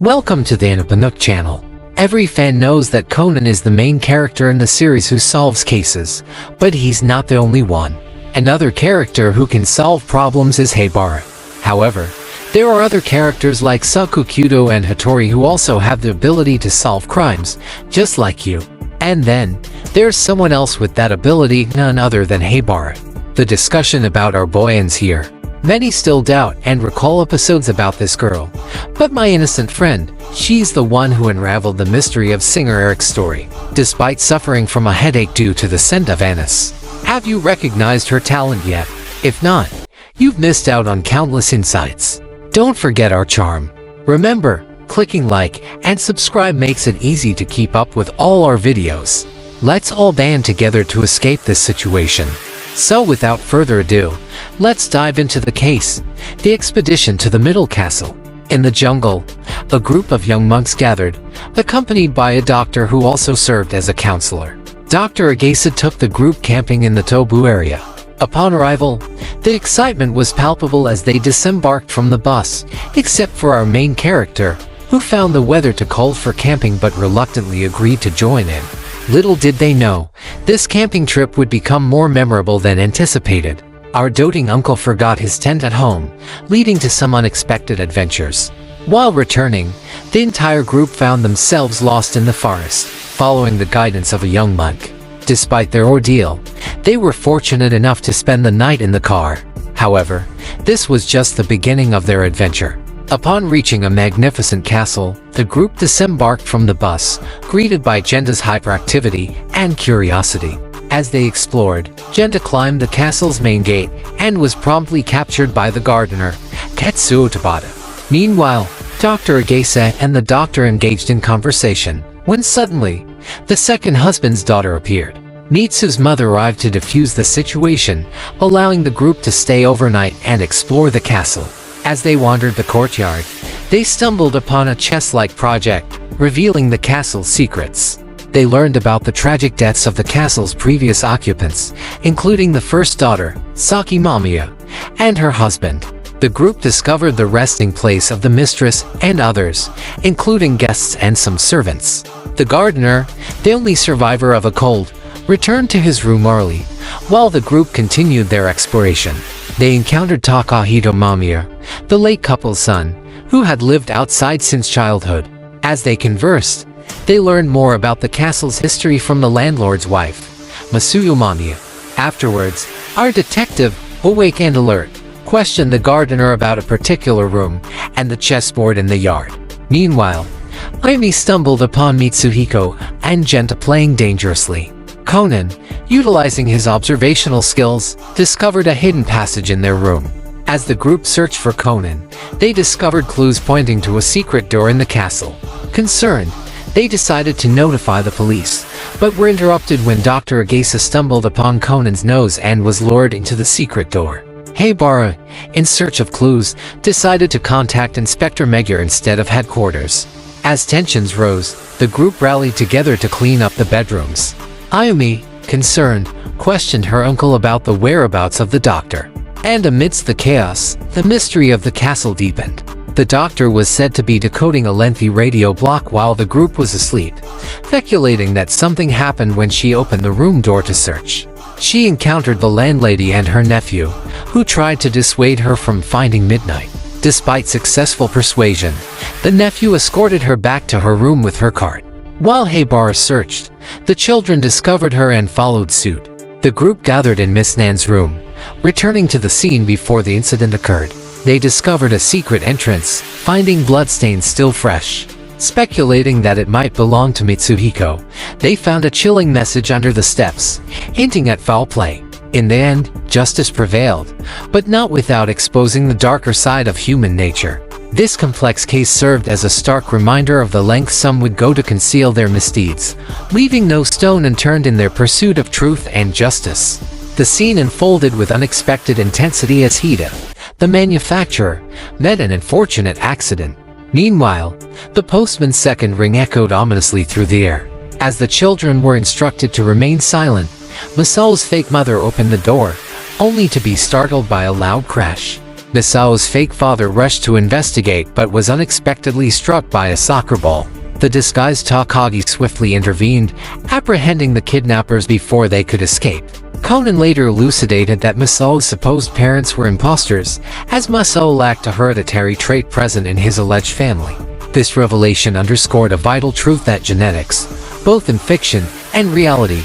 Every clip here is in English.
Welcome to the ANipponNook channel. Every fan knows that Conan is the main character in the series who solves cases, but he's not the only one. Another character who can solve problems is Haibara. However, there are other characters like Sakukudo and Hattori who also have the ability to solve crimes, just like you. And then, there's someone else with that ability, none other than Haibara. The discussion about our boy ends here. Many still doubt and recall episodes about this girl, but my innocent friend, she's the one who unraveled the mystery of singer Eric's story, despite suffering from a headache due to the scent of anise. Have you recognized her talent yet? If not, you've missed out on countless insights. Don't forget our charm. Remember, clicking like and subscribe makes it easy to keep up with all our videos. Let's all band together to escape this situation. So without further ado, let's dive into the case. The expedition to the Middle Castle. In the jungle, a group of young monks gathered, accompanied by a doctor who also served as a counselor. Dr. Agasa took the group camping in the Tobu area. Upon arrival, the excitement was palpable as they disembarked from the bus, except for our main character, who found the weather too cold for camping but reluctantly agreed to join in. Little did they know, this camping trip would become more memorable than anticipated. Our doting uncle forgot his tent at home, leading to some unexpected adventures. While returning, the entire group found themselves lost in the forest, following the guidance of a young monk. Despite their ordeal, they were fortunate enough to spend the night in the car. However, this was just the beginning of their adventure. Upon reaching a magnificent castle, the group disembarked from the bus, greeted by Genta's hyperactivity and curiosity. As they explored, Genta climbed the castle's main gate and was promptly captured by the gardener, Katsuo Tabata. Meanwhile, Dr. Agasa and the doctor engaged in conversation, when suddenly, the second husband's daughter appeared. Mitsu's mother arrived to defuse the situation, allowing the group to stay overnight and explore the castle. As they wandered the courtyard, they stumbled upon a chest-like project, revealing the castle's secrets. They learned about the tragic deaths of the castle's previous occupants, including the first daughter, Saki Mamiya, and her husband. The group discovered the resting place of the mistress and others, including guests and some servants. The gardener, the only survivor of a cold, returned to his room early, while the group continued their exploration. They encountered Takahito Mamiya, the late couple's son, who had lived outside since childhood. As they conversed, they learned more about the castle's history from the landlord's wife, Masuyo Mamiya. Afterwards, our detective, awake and alert, questioned the gardener about a particular room and the chessboard in the yard. Meanwhile, Aimi stumbled upon Mitsuhiko and Genta playing dangerously. Conan, utilizing his observational skills, discovered a hidden passage in their room. As the group searched for Conan, they discovered clues pointing to a secret door in the castle. Concerned, they decided to notify the police, but were interrupted when Dr. Agasa stumbled upon Conan's nose and was lured into the secret door. Haibara, in search of clues, decided to contact Inspector Meguer instead of headquarters. As tensions rose, the group rallied together to clean up the bedrooms. Ayumi, concerned, questioned her uncle about the whereabouts of the doctor. And amidst the chaos, the mystery of the castle deepened. The doctor was said to be decoding a lengthy radio block while the group was asleep, speculating that something happened when she opened the room door to search. She encountered the landlady and her nephew, who tried to dissuade her from finding midnight. Despite successful persuasion, the nephew escorted her back to her room with her cart. While Haibara searched, the children discovered her and followed suit. The group gathered in Miss Nan's room, returning to the scene before the incident occurred. They discovered a secret entrance, finding bloodstains still fresh. Speculating that it might belong to Mitsuhiko, they found a chilling message under the steps, hinting at foul play. In the end, justice prevailed, but not without exposing the darker side of human nature. This complex case served as a stark reminder of the lengths some would go to conceal their misdeeds, leaving no stone unturned in their pursuit of truth and justice. The scene unfolded with unexpected intensity as Hida, the manufacturer, met an unfortunate accident. Meanwhile, the postman's second ring echoed ominously through the air. As the children were instructed to remain silent, Masao's fake mother opened the door, only to be startled by a loud crash. Misao's fake father rushed to investigate but was unexpectedly struck by a soccer ball. The disguised Takagi swiftly intervened, apprehending the kidnappers before they could escape. Conan later elucidated that Misao's supposed parents were imposters, as Misao lacked a hereditary trait present in his alleged family. This revelation underscored a vital truth that genetics, both in fiction and reality,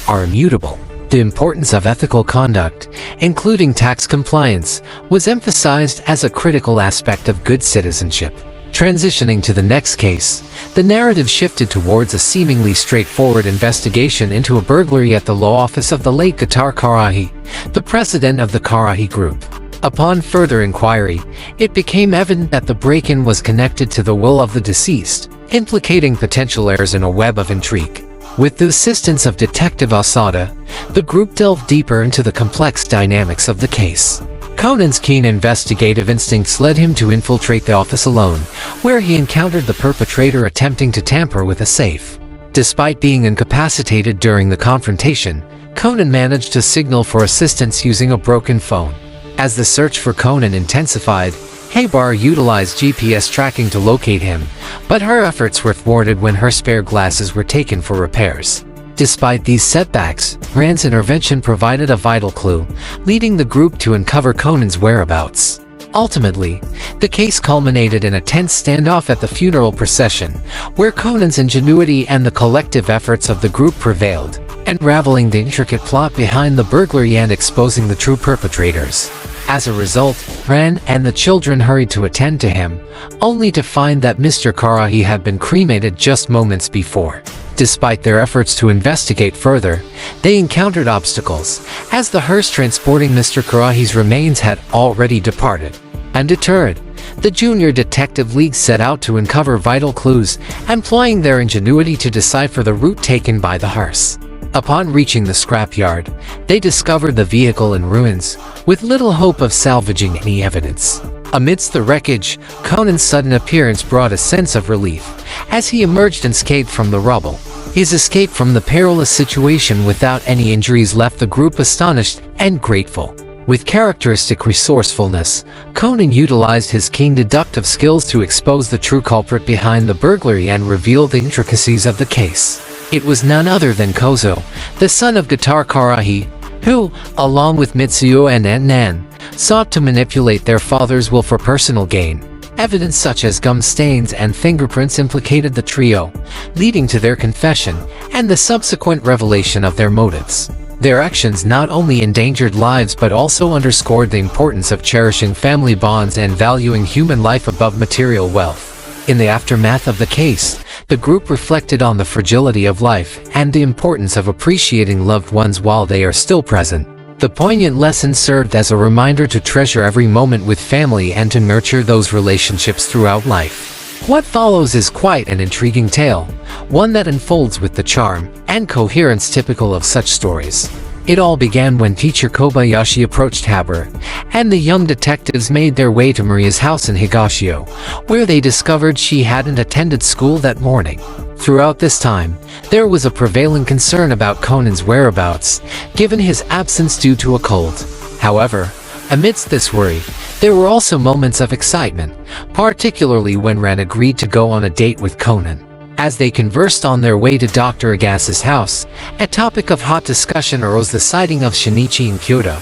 are immutable. The importance of ethical conduct, including tax compliance, was emphasized as a critical aspect of good citizenship. Transitioning to the next case, the narrative shifted towards a seemingly straightforward investigation into a burglary at the law office of the late Guitar Karahi, the president of the Karahi Group. Upon further inquiry, it became evident that the break-in was connected to the will of the deceased, implicating potential heirs in a web of intrigue. With the assistance of Detective Asada, the group delved deeper into the complex dynamics of the case. Conan's keen investigative instincts led him to infiltrate the office alone, where he encountered the perpetrator attempting to tamper with a safe. Despite being incapacitated during the confrontation, Conan managed to signal for assistance using a broken phone. As the search for Conan intensified, Haibara utilized GPS tracking to locate him, but her efforts were thwarted when her spare glasses were taken for repairs. Despite these setbacks, Rand's intervention provided a vital clue, leading the group to uncover Conan's whereabouts. Ultimately, the case culminated in a tense standoff at the funeral procession, where Conan's ingenuity and the collective efforts of the group prevailed, unraveling the intricate plot behind the burglary and exposing the true perpetrators. As a result, Rand and the children hurried to attend to him, only to find that Mr. Karahi had been cremated just moments before. Despite their efforts to investigate further, they encountered obstacles, as the hearse transporting Mr. Karahi's remains had already departed. Undeterred, the Junior Detective League set out to uncover vital clues, employing their ingenuity to decipher the route taken by the hearse. Upon reaching the scrapyard, they discovered the vehicle in ruins, with little hope of salvaging any evidence. Amidst the wreckage, Conan's sudden appearance brought a sense of relief, as he emerged unscathed from the rubble. His escape from the perilous situation without any injuries left the group astonished and grateful. With characteristic resourcefulness, Conan utilized his keen deductive skills to expose the true culprit behind the burglary and reveal the intricacies of the case. It was none other than Kozo, the son of Guitar Karahi, who, along with Mitsuyo and Nan, sought to manipulate their father's will for personal gain. Evidence such as gum stains and fingerprints implicated the trio, leading to their confession and the subsequent revelation of their motives. Their actions not only endangered lives but also underscored the importance of cherishing family bonds and valuing human life above material wealth. In the aftermath of the case, the group reflected on the fragility of life and the importance of appreciating loved ones while they are still present. The poignant lesson served as a reminder to treasure every moment with family and to nurture those relationships throughout life. What follows is quite an intriguing tale, one that unfolds with the charm and coherence typical of such stories. It all began when teacher Kobayashi approached Haibara, and the young detectives made their way to Maria's house in Higashio, where they discovered she hadn't attended school that morning. Throughout this time, there was a prevailing concern about Conan's whereabouts, given his absence due to a cold. However, amidst this worry, there were also moments of excitement, particularly when Ren agreed to go on a date with Conan. As they conversed on their way to Dr. Agassi's house, a topic of hot discussion arose: the sighting of Shinichi in Kyoto,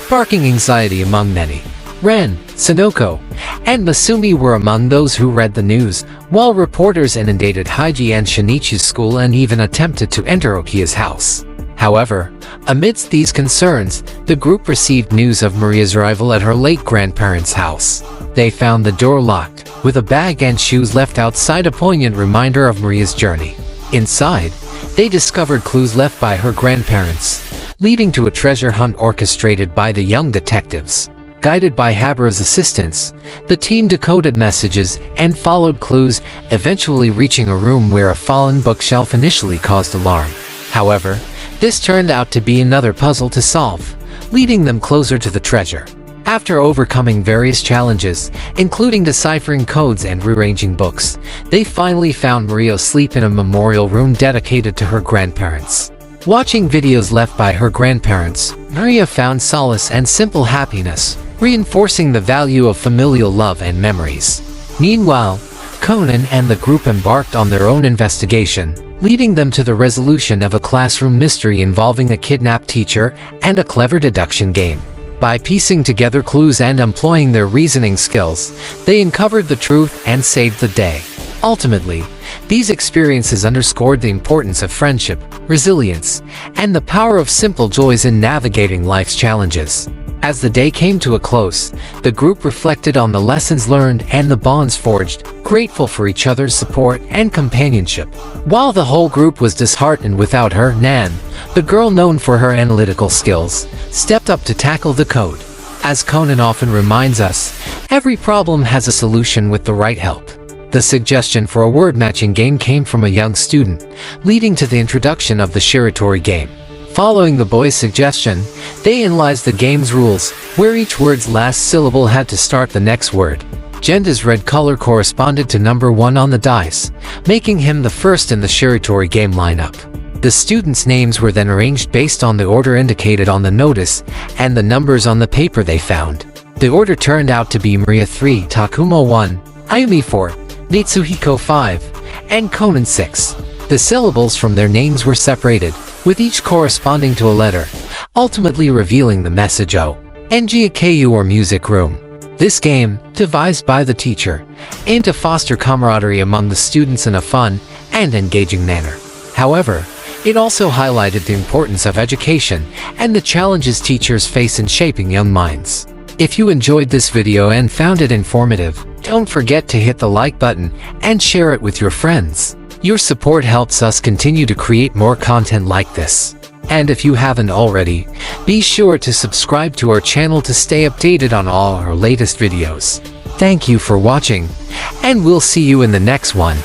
sparking anxiety among many. Ren, Sonoko, and Masumi were among those who read the news, while reporters inundated Haiji and Shinichi's school and even attempted to enter Okia's house. However, amidst these concerns, the group received news of Maria's arrival at her late grandparents' house. They found the door locked, with a bag and shoes left outside, a poignant reminder of Maria's journey. Inside, they discovered clues left by her grandparents, leading to a treasure hunt orchestrated by the young detectives. Guided by Haibara's assistance, the team decoded messages and followed clues, eventually reaching a room where a fallen bookshelf initially caused alarm. However, this turned out to be another puzzle to solve, leading them closer to the treasure. After overcoming various challenges, including deciphering codes and rearranging books, they finally found Maria asleep in a memorial room dedicated to her grandparents. Watching videos left by her grandparents, Maria found solace and simple happiness, reinforcing the value of familial love and memories. Meanwhile, Conan and the group embarked on their own investigation, leading them to the resolution of a classroom mystery involving a kidnapped teacher and a clever deduction game. By piecing together clues and employing their reasoning skills, they uncovered the truth and saved the day. Ultimately, these experiences underscored the importance of friendship, resilience, and the power of simple joys in navigating life's challenges. As the day came to a close, the group reflected on the lessons learned and the bonds forged, grateful for each other's support and companionship. While the whole group was disheartened without her, Nan, the girl known for her analytical skills, stepped up to tackle the code. As Conan often reminds us, every problem has a solution with the right help. The suggestion for a word-matching game came from a young student, leading to the introduction of the Shiratori game. Following the boy's suggestion, they analyzed the game's rules, where each word's last syllable had to start the next word. Genda's red color corresponded to number 1 on the dice, making him the first in the Shiratori game lineup. The students' names were then arranged based on the order indicated on the notice and the numbers on the paper they found. The order turned out to be Maria 3, Takumo 1, Ayumi 4, Natsuhiko 5, and Conan 6. The syllables from their names were separated, with each corresponding to a letter, ultimately revealing the message O-N-G-A-K-U or music room. This game, devised by the teacher, aimed to foster camaraderie among the students in a fun and engaging manner. However, it also highlighted the importance of education and the challenges teachers face in shaping young minds. If you enjoyed this video and found it informative, don't forget to hit the like button and share it with your friends. Your support helps us continue to create more content like this. And if you haven't already, be sure to subscribe to our channel to stay updated on all our latest videos. Thank you for watching, and we'll see you in the next one.